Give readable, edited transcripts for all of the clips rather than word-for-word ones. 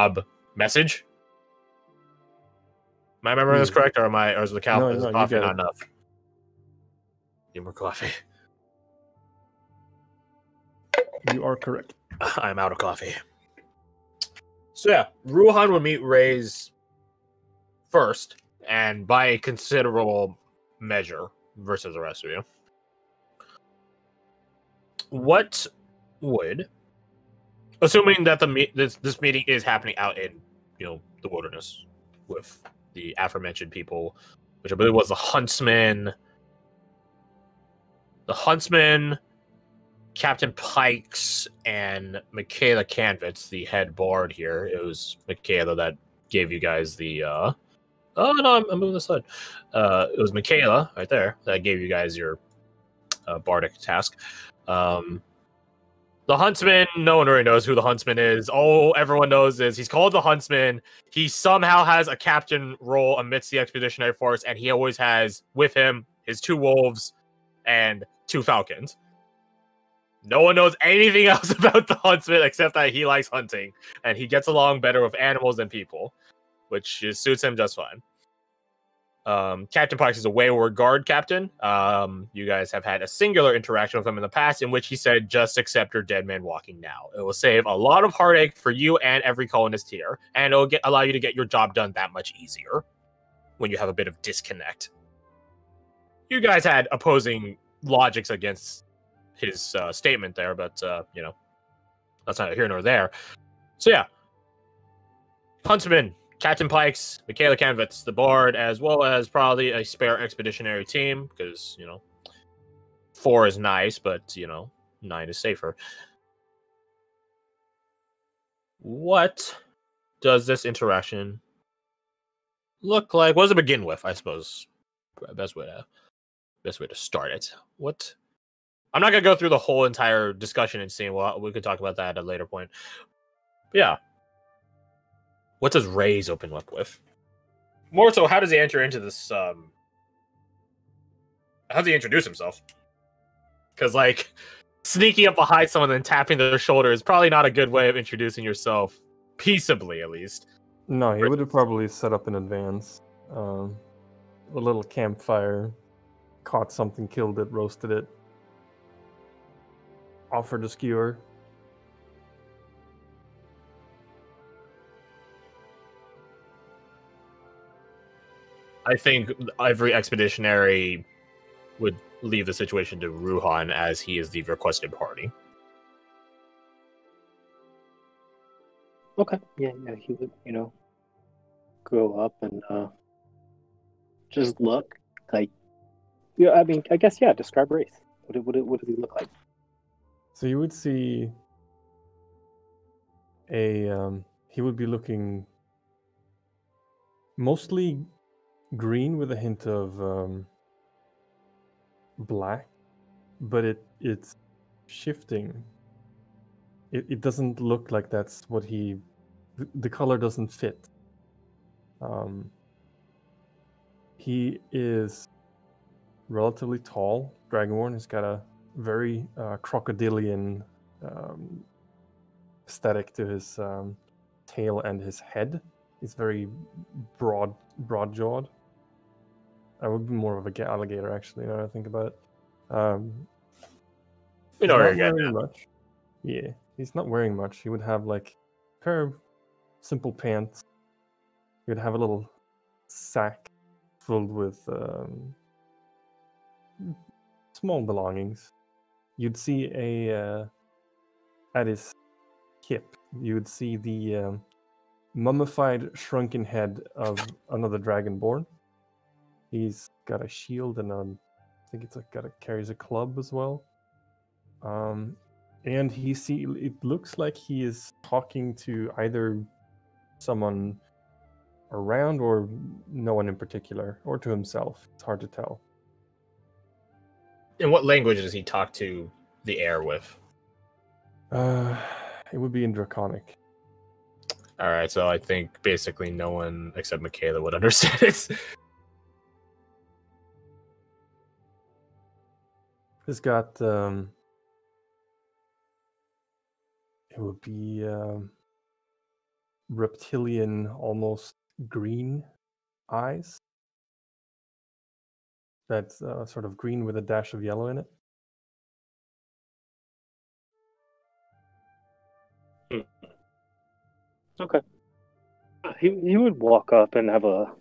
job message. Am I remembering this correct, or is the coffee not enough? Need more coffee. You are correct. I'm out of coffee. So yeah, Ruhan would meet Ray's first, and by a considerable measure versus the rest of you. What would, assuming that this meeting is happening out in the wilderness with the aforementioned people, which I believe was the Huntsman, Captain Pikes, and Michaela Canvitz, the head bard here. It was Michaela that gave you guys the oh no, I'm moving this side. It was Michaela right there that gave you guys your bardic task. The Huntsman, no one really knows who the Huntsman is. All everyone knows is he's called the Huntsman. He somehow has a captain role amidst the expeditionary force, and he always has with him his 2 wolves and 2 falcons. No one knows anything else about the Huntsman except that he likes hunting, and he gets along better with animals than people, which suits him just fine. Captain Pikes is a wayward guard captain. You guys have had a singular interaction with him in the past in which he said, just accept your dead man walking now. It will save a lot of heartache for you and every colonist here, and it will allow you to get your job done that much easier when you have a bit of disconnect. You guys had opposing logics against his statement there, but, that's neither here nor there. So yeah, Huntsman, Captain Pikes, Michaela Canvitz, the Bard, as well as probably a spare expeditionary team, because, 4 is nice, but, 9 is safer. What does this interaction look like? What does it begin with, I suppose? Best way to start it. What? I'm not going to go through the whole entire discussion and scene. Well, we could talk about that at a later point. But yeah. What does Ray's open up with? More so, how does he enter into this? How does he introduce himself? Because, sneaking up behind someone and tapping their shoulder is probably not a good way of introducing yourself, peaceably at least. No, he would have probably set up in advance. A little campfire, caught something, killed it, roasted it, offered a skewer. I think every expeditionary would leave the situation to Ruhan as he is the requested party. Okay. Yeah, he would, go up and just look like. Yeah, I mean, I guess describe Race. What does he look like? So you would see he would be looking mostly green with a hint of black, but it's shifting. It doesn't look like that's what the color doesn't fit. He is relatively tall, dragonborn. He's got a very crocodilian aesthetic to his tail and his head. He's very broad-jawed. I would be more of a alligator, actually, now that I think about it. You know where you're getting much. Yeah, he's not wearing much. He would have a pair of simple pants. He would have a little sack filled with small belongings. You'd see at his hip, you would see the mummified, shrunken head of another dragonborn. He's got a shield and I think it's carries a club as well. And it looks like he is talking to either someone around or no one in particular, or to himself. It's hard to tell. In what language does he talk to the air with? It would be in Draconic. All right, so I think basically no one except Michaela would understand it. It's got it would be reptilian, almost green eyes. That's sort of green with a dash of yellow in it. Okay. He would walk up and have a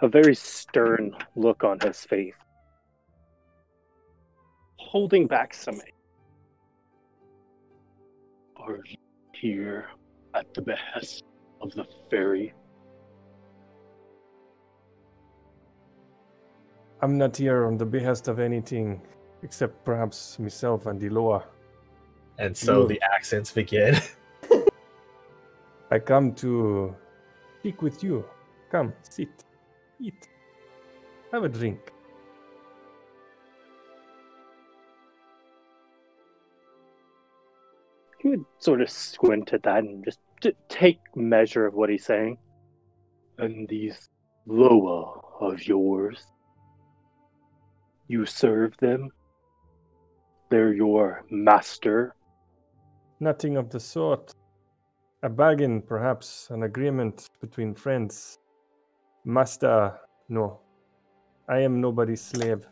very stern look on his face, holding back some. Are you here at the behest of the fairy? I'm not here on the behest of anything except perhaps myself and Diloa. And so You- the accents begin. I come to speak with you. Come, sit, eat, have a drink. He would sort of squint at that and just take measure of what he's saying. And these Loa of yours, you serve them? They're your master? Nothing of the sort. A bargain, perhaps, an agreement between friends. Master, no. I am nobody's slave.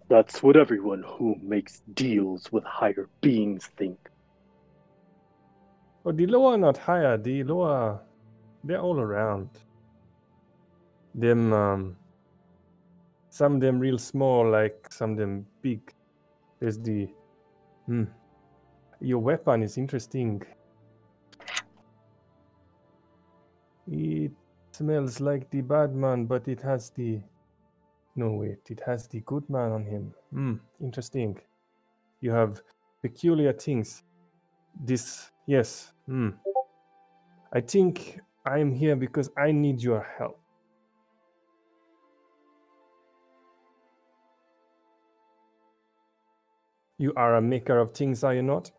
That's what everyone who makes deals with higher beings think. Oh, the lower not higher, the lower, they're all around. Them, some of them real small, like some of them big. There's the, your weapon is interesting. It smells like the bad man, but it has the, no wait, it has the good man on him. Interesting. You have peculiar things. This, yes. I think I'm here because I need your help. You are a maker of things, are you not?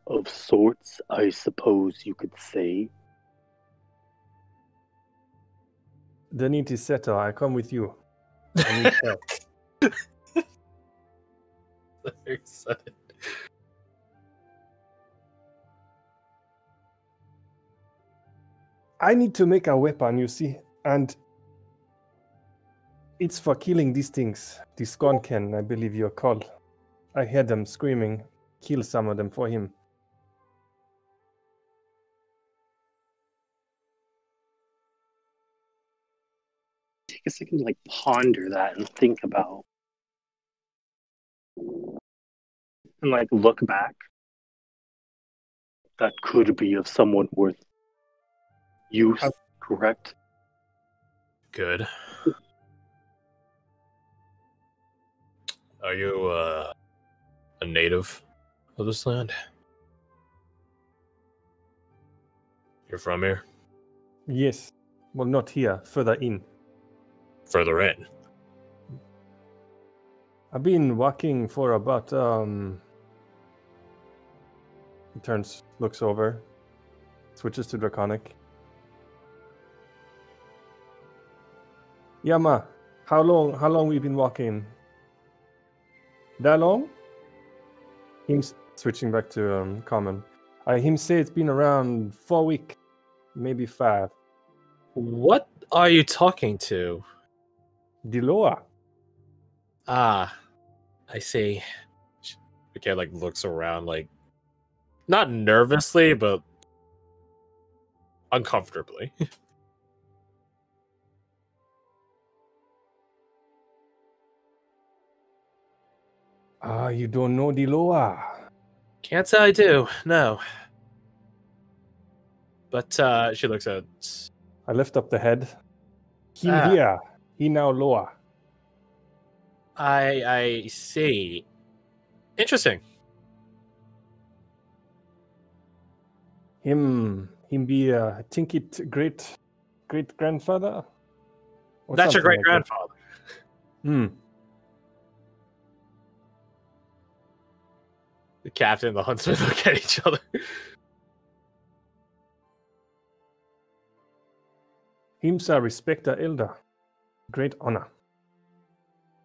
Of sorts, I suppose you could say. The need is settled. I come with you. I need help. Very sudden. I need to make a weapon, you see, and it's for killing these things. The Skonken, I believe you're called. I heard them screaming. Kill some of them for him. Take a second to like ponder that and think about and like look back. That could be of someone worth use, correct? Good. Are you a native of this land? You're from here? Yes. Well, not here. Further in. Further in. I've been walking for about, He turns, looks over, switches to Draconic. Yama, how long we been walking? That long? Him switching back to common. Him say it's been around 4 weeks, maybe 5. What are you talking to? Diloa. Ah, I see. Okay, like looks around, like not nervously, but uncomfortably. You don't know Diloa. Can't say I do. No. But she looks at. I lift up the head. Him Ah. here. He now lower. I see. Interesting. Him be I think it great grandfather. That's your great grandfather. The captain and the huntsman look at each other. Him's a respecter elder. Great honor.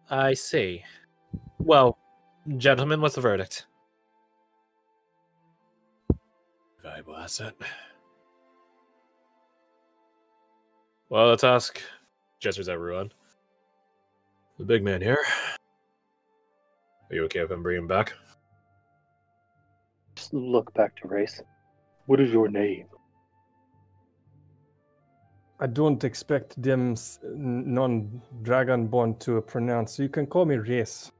I see. Well, gentlemen, what's the verdict? Valuable asset. Well, let's ask. Gestures at Ruan. The big man here. Are you okay with him bringing him back? Just look back to Race. What is your name? I don't expect them non-dragonborn to pronounce, so you can call me Race.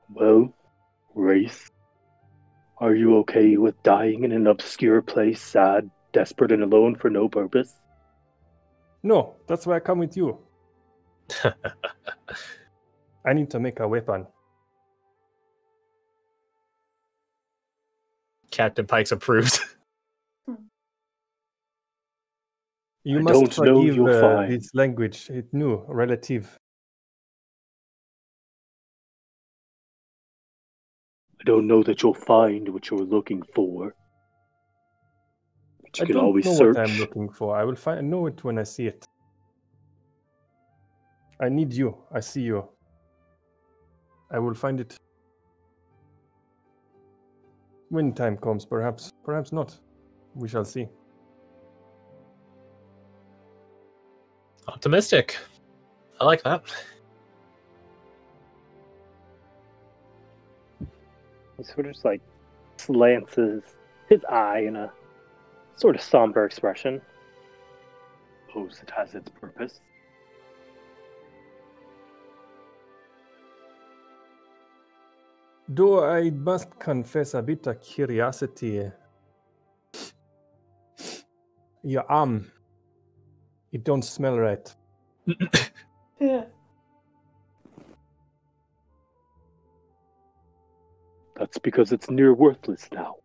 Well, Race, are you okay with dying in an obscure place, sad, desperate, and alone for no purpose? No, that's why I come with you. I need to make a weapon. Captain Pikes approves. You I must don't know forgive you'll find. this language. It's new, relative. I don't know that you'll find what you're looking for. But you I can don't always know search. what I'm looking for. I will know it when I see it. I need you. I see you. I will find it. When time comes, perhaps. Perhaps not. We shall see. Optimistic. I like that. He sort of just like slants his eye in a sort of somber expression. Suppose it has its purpose. Though I must confess a bit of curiosity. Your arm. It don't smell right. Yeah. That's because it's near worthless now.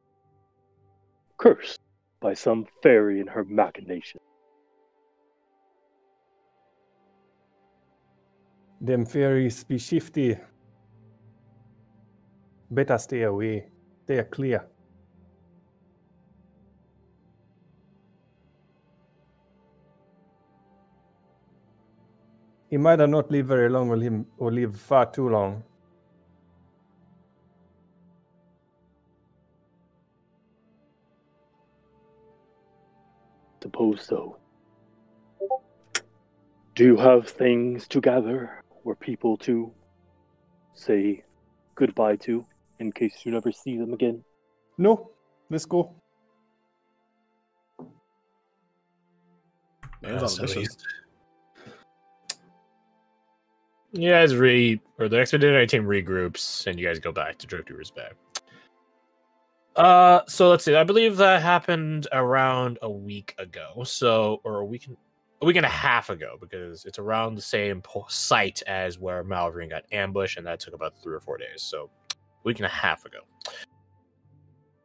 Cursed by some fairy and her machination. Them fairies be shifty. Better stay away. Stay clear. He might have not live very long or live far too long. Suppose so. Do you have things to gather or people to say goodbye to in case you never see them again? No, let's go. You guys the expeditionary team regroups, and you guys go back to Driftweaver's Bay. So let's see. I believe that happened around a week ago. Or a week and a half ago, because it's around the same site as where Malvern got ambushed, and that took about 3 or 4 days. So, a week and a half ago.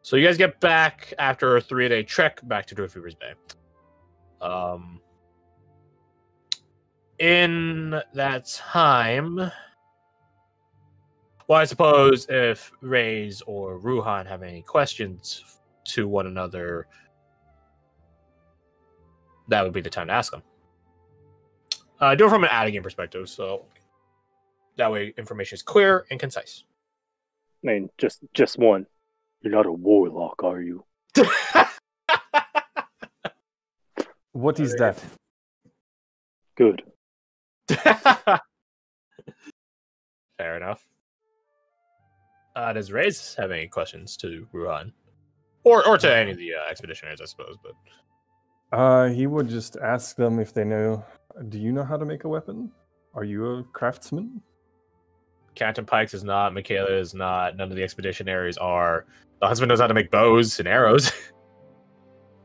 So you guys get back after a 3-day trek back to Driftweaver's Bay. In that time, well, I suppose if Raze or Ruhan have any questions to one another, that would be the time to ask them. Do it from an out-of-game perspective, so that way information is clear and concise. I mean, just one. You're not a warlock, are you? What is that? Good. Fair enough. Does Raze have any questions to Ruhan? Or to any of the expeditionaries, I suppose, but... He would just ask them if they know. Do you know how to make a weapon? Are you a craftsman? Captain Pikes is not. Michaela is not. None of the expeditionaries are. The husband knows how to make bows and arrows.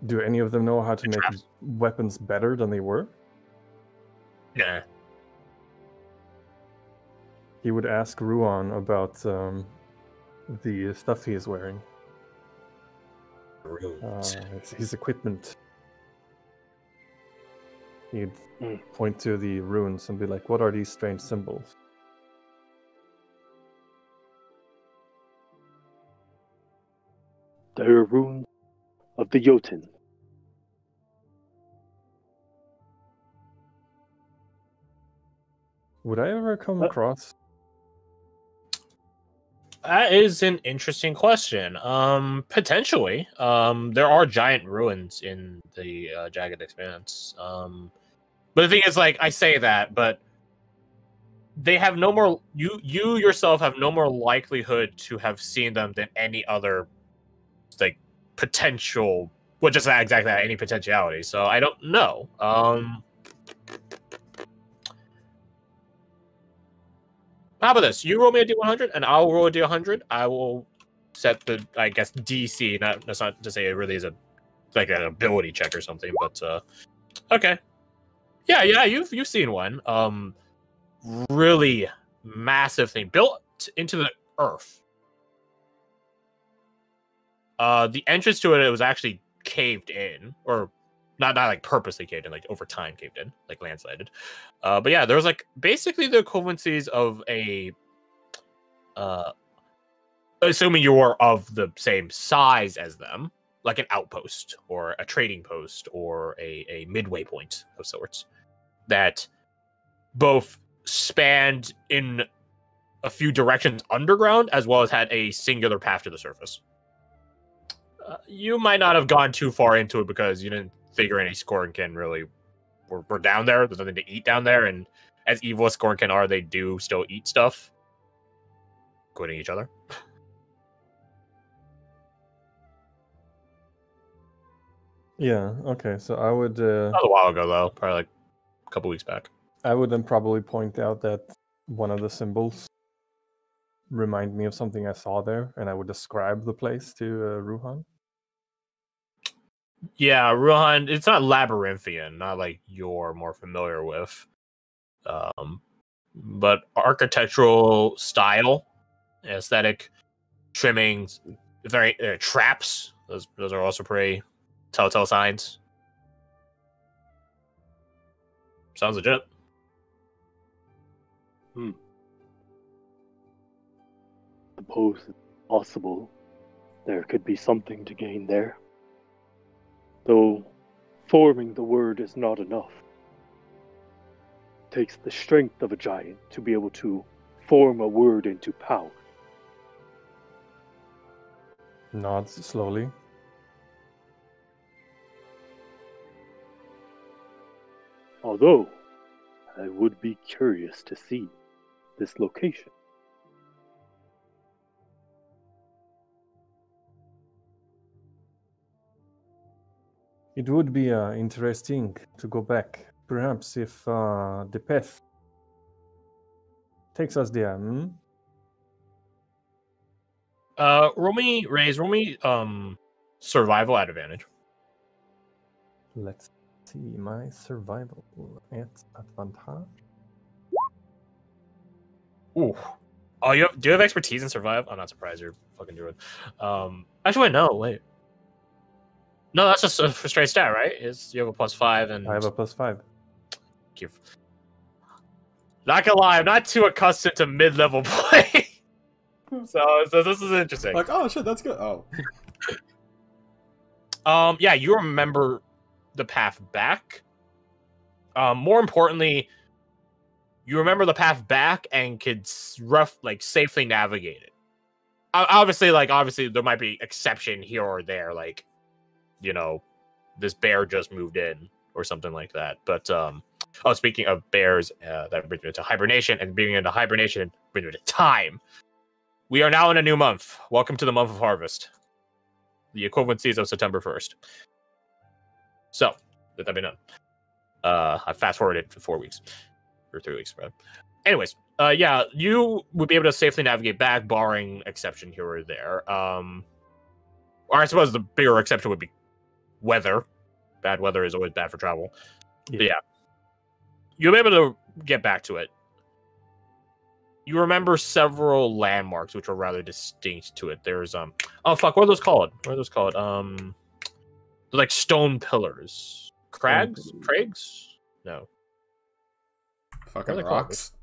Do any of them know how to make traps. weapons better than they were? Nah. He would ask Ruan about the stuff he is wearing. His equipment. He'd point to the runes and be like, what are these strange symbols? They're runes of the Jotun. Would I ever come across? That is an interesting question. Potentially. There are giant ruins in the Jagged Expanse. But the thing is, like, I say that, but they have no more. You yourself have no more likelihood to have seen them than any other, like, potential. Well, just that, exactly that, any potentiality. So I don't know. How about this? You roll me a D100, and I'll roll a D100. I will set the, I guess, DC. That's not to say it really is a like an ability check or something, but okay. Yeah, you've seen one. Really massive thing built into the earth. The entrance to it was actually caved in, or not like purposely caved in, like over time caved in, like landslided. But yeah, there was like basically the equivalencies of a assuming you're of the same size as them, like an outpost or a trading post or a midway point of sorts, that both spanned in a few directions underground as well as had a singular path to the surface. You might not have gone too far into it because you didn't figure any Skornkin really were down there. There's nothing to eat down there, and as evil as Skornkin are, they do still eat stuff, including each other. Yeah. Okay. So I would. That was a while ago, though. Probably like a couple weeks back. I would then probably point out that one of the symbols remind me of something I saw there, and I would describe the place to Ruhan. Yeah, Ruhan, it's not labyrinthian, not like you're more familiar with. But architectural style, aesthetic, trimmings, very traps. Those are also pretty telltale signs. Sounds legit. Suppose it's possible there could be something to gain there. Though forming the word is not enough. It takes the strength of a giant to be able to form a word into power. Nods slowly. Although, I would be curious to see this location. It would be interesting to go back. Perhaps if the path takes us there. Roll me survival at advantage. Let's see my survival at advantage. Ooh. Oh, do you have expertise in survive? I'm not surprised you're fucking doing. Actually, wait, no, wait. No, that's just a straight stat, right? You have a +5 and I have a +5. Not gonna lie, I'm not too accustomed to mid-level play. so this is interesting. Like, oh shit, that's good. Oh. Yeah, you remember the path back. More importantly, you remember the path back and could safely navigate it. Obviously, there might be exception here or there, like, you know, this bear just moved in or something like that. But speaking of bears, that brings me to hibernation, and being into hibernation brings me to time. We are now in a new month. Welcome to the month of harvest. The equivalencies of September 1st. So, let that be known. I fast forwarded for 4 weeks. Or 3 weeks, rather. Anyways, yeah, you would be able to safely navigate back, barring exception here or there. Or I suppose the bigger exception would be weather. Bad weather is always bad for travel. Yeah. But yeah. You'll be able to get back to it. You remember several landmarks which are rather distinct to it. There's oh fuck, what are those called? They're like stone pillars. Craigs? No. Fucking rocks.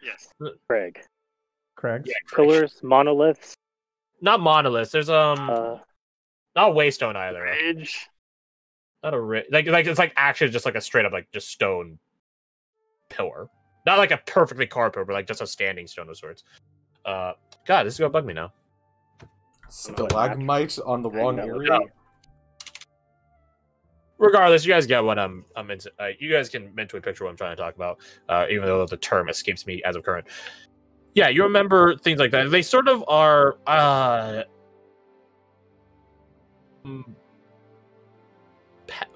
Yes. Crag. Crags? Yeah, Pillars, monoliths. Not monoliths. There's not waystone either. Ridge. Not a ridge. Like it's like actually just like a straight up like just stone pillar. Not like a perfectly carved pillar, but like just a standing stone of sorts. God, this is gonna bug me now. Stalagmite on the wrong area. No. Regardless, you guys get what I'm into. You guys can mentally picture what I'm trying to talk about, even though the term escapes me as of current. Yeah, you remember things like that. They sort of are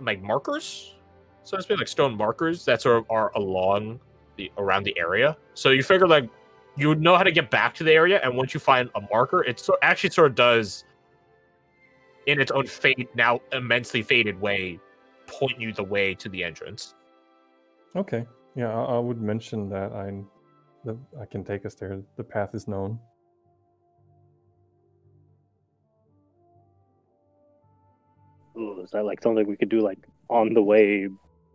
like markers, so to speak, like stone markers that sort of are around the area. So you figure like you would know how to get back to the area, and once you find a marker, it actually sort of does, in its own now immensely faded way, point you the way to the entrance. Okay. Yeah, I would mention that I can take us there. The path is known. Ooh, is that like something we could do like on the way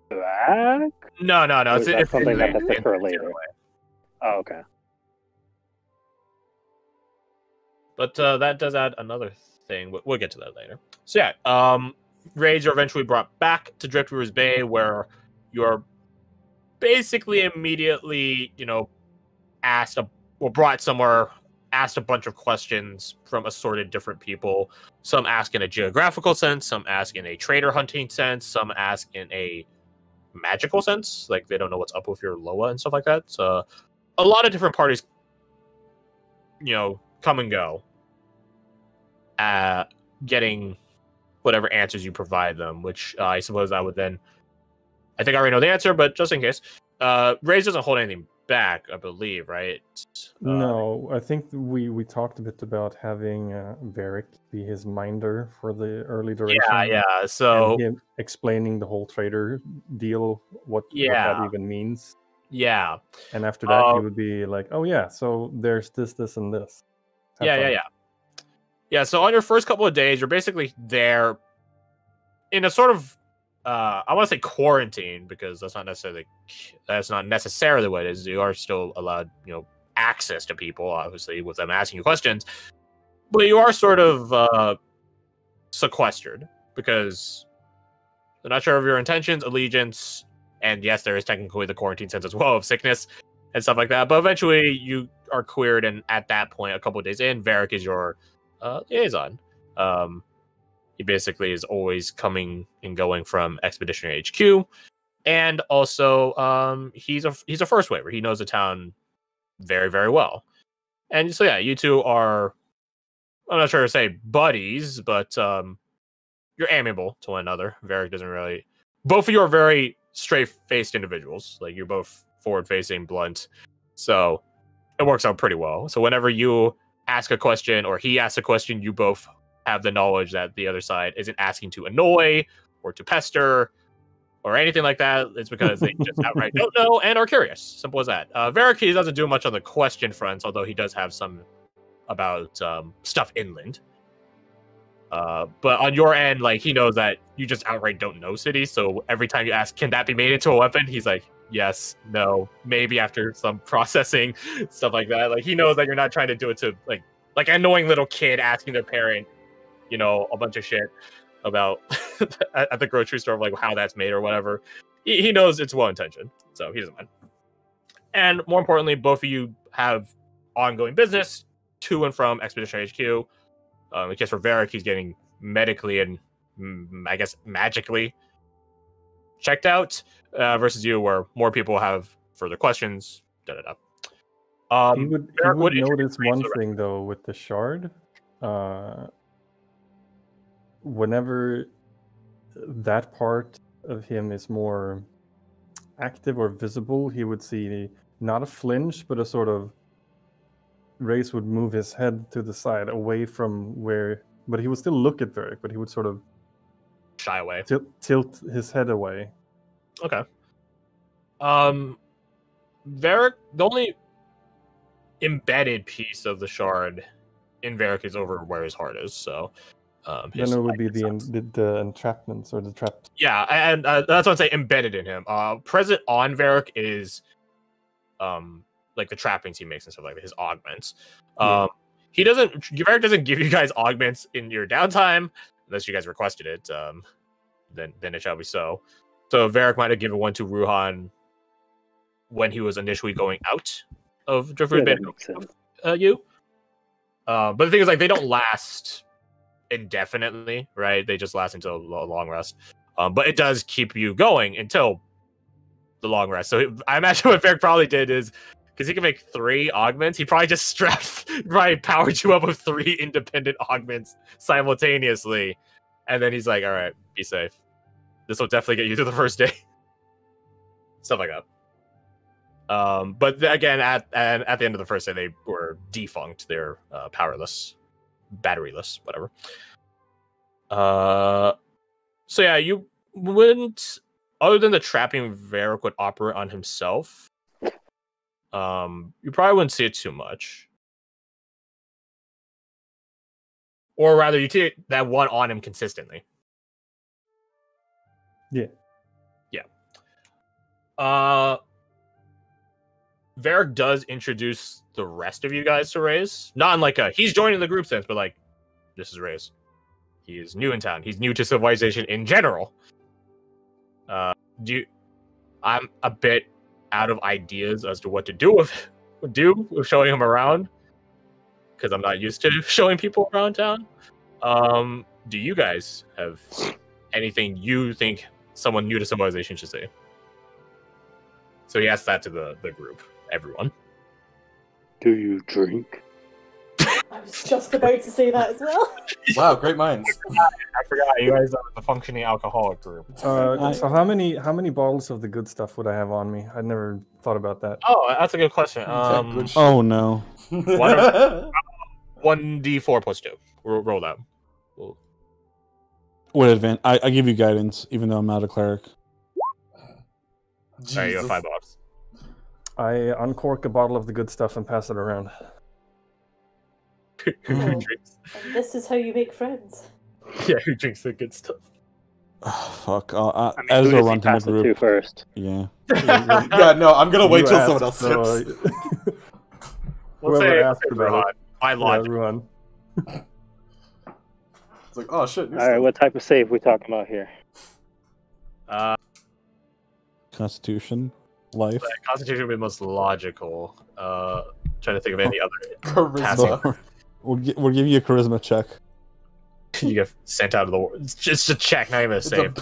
back? No. Or is that something that that's for later? Oh, okay. But that does add another thing. We'll get to that later. So yeah, raids are eventually brought back to Driftweaver's Bay, where you're basically immediately, brought somewhere, asked a bunch of questions from assorted different people. Some ask in a geographical sense, some ask in a trader hunting sense, some ask in a magical sense, like they don't know what's up with your Loa and stuff like that. So a lot of different parties, come and go, getting whatever answers you provide them, which I suppose I would then, I think I already know the answer, but just in case, Raze doesn't hold anything back, I believe, right? No, I think we talked a bit about having Varric be his minder for the early duration. Yeah. So and him explaining the whole trader deal, what that even means. Yeah. And after that, he would be like, "Oh yeah, so there's this, and this." Yeah. So on your first couple of days, you're basically there in a sort of I want to say quarantine, because that's not necessarily what it is. You are still allowed, access to people, obviously, with them asking you questions, but you are sort of sequestered, because they're not sure of your intentions, allegiance, and yes, there is technically the quarantine sense as well of sickness and stuff like that. But eventually, you are cleared, and at that point, a couple of days in, Varric is your liaison. He basically is always coming and going from Expeditionary HQ, and also he's a first waver. He knows the town very, very well, and so yeah, you two are, I'm not sure to say buddies, but you're amiable to one another. Varric doesn't really. Both of you are very straight-faced individuals. Like, you're both forward-facing, blunt, so it works out pretty well. So whenever you ask a question or he asks a question, you both have the knowledge that the other side isn't asking to annoy or to pester or anything like that. It's because they just outright don't know and are curious. Simple as that. Varric, he doesn't do much on the question front, although he does have some about stuff inland. But on your end, like, he knows that you just outright don't know cities, so every time you ask, can that be made into a weapon? He's like, yes, no, maybe after some processing, stuff like that. Like, he knows that you're not trying to do it to, like an annoying little kid asking their parent, a bunch of shit about at the grocery store, like how that's made or whatever. He knows it's well-intentioned, so he doesn't mind. And more importantly, both of you have ongoing business to and from Expeditionary HQ. In case for Varric, he's getting medically and I guess magically checked out, versus you, where more people have further questions. You would notice one thing though with the shard. Whenever that part of him is more active or visible, he would see not a flinch, but a sort of Race would move his head to the side away from where, but he would still look at Varric, but he would sort of shy away, tilt his head away. Okay. Varric, the only embedded piece of the shard in Varric is over where his heart is, so then it would be the entrapments or the trapped. Yeah, and that's what I'm saying, embedded in him. Present on Varric is like the trappings he makes and stuff like that, his augments. Varric doesn't give you guys augments in your downtime unless you guys requested it. Then it shall be so. So Varric might have given one to Ruhan when he was initially going out of Driftwood Yeah, Band. that makes sense. But the thing is, like, they don't last indefinitely, right? They just last until a long rest. But it does keep you going until the long rest. So I imagine what Varric probably did is, because he can make 3 augments, he probably just powered you up with 3 independent augments simultaneously. And then he's like, all right, be safe. This will definitely get you through the first day. Stuff like that. But again, at the end of the first day, they were defunct. They're powerless, batteryless, whatever. So yeah, you wouldn't, other than the trapping Varric would operate on himself, you probably wouldn't see it too much. Or rather, you take that one on him consistently. Yeah. Varric does introduce the rest of you guys to Reyes. Not in like a he's joining the group sense, but like, this is Reyes. He is new in town. He's new to civilization in general. I'm a bit out of ideas as to what to do with showing him around, because I'm not used to showing people around town. Do you guys have anything you think someone new to civilization should say? So he asked that to the group, everyone. Do you drink? I was just about to say that as well. Wow, great minds. I forgot you guys are the functioning alcoholic group. So how many bottles of the good stuff would I have on me? I never thought about that. Oh, that's a good question. Good shit. Oh no. 1d4 plus 2. Roll that. What advance? I give you guidance, even though I'm not a cleric. Alright, you have $5. I uncork a bottle of the good stuff and pass it around. Who Oh. drinks? And this is how you make friends. Yeah, who drinks the good stuff? Oh, fuck. I mean, As who a does he run to the pass it to group. first? Yeah. Yeah, no, I'm gonna wait You till asked, someone else so, sips. Let's Whoever say asked about Ruhan. it. By Yeah, logic. Ruhan. It's like, oh shit. All right, what type of save we talking about here? Constitution. Life. Constitution would be most logical. Trying to think of any other. Charisma. We'll give you a charisma check. You get sent out of the world. It's just a check, not even a save.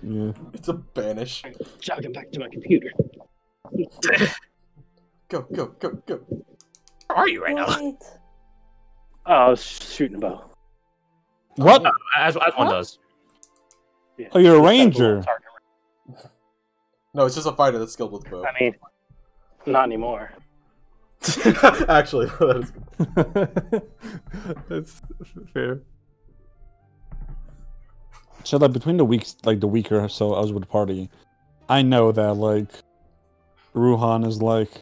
Yeah. It's a banish. Jogging back to my computer. Go. Where are you right now? Wait. Oh, I was shooting a bow. What? As one does. Yeah. Oh, you're a Just have ranger. little target. No, it's just a fighter that's skilled with the bow. I mean, not anymore. Actually, that is good. That's fair. So like between the weeks, like the week or so I was with the party, I know that like Ruhan is like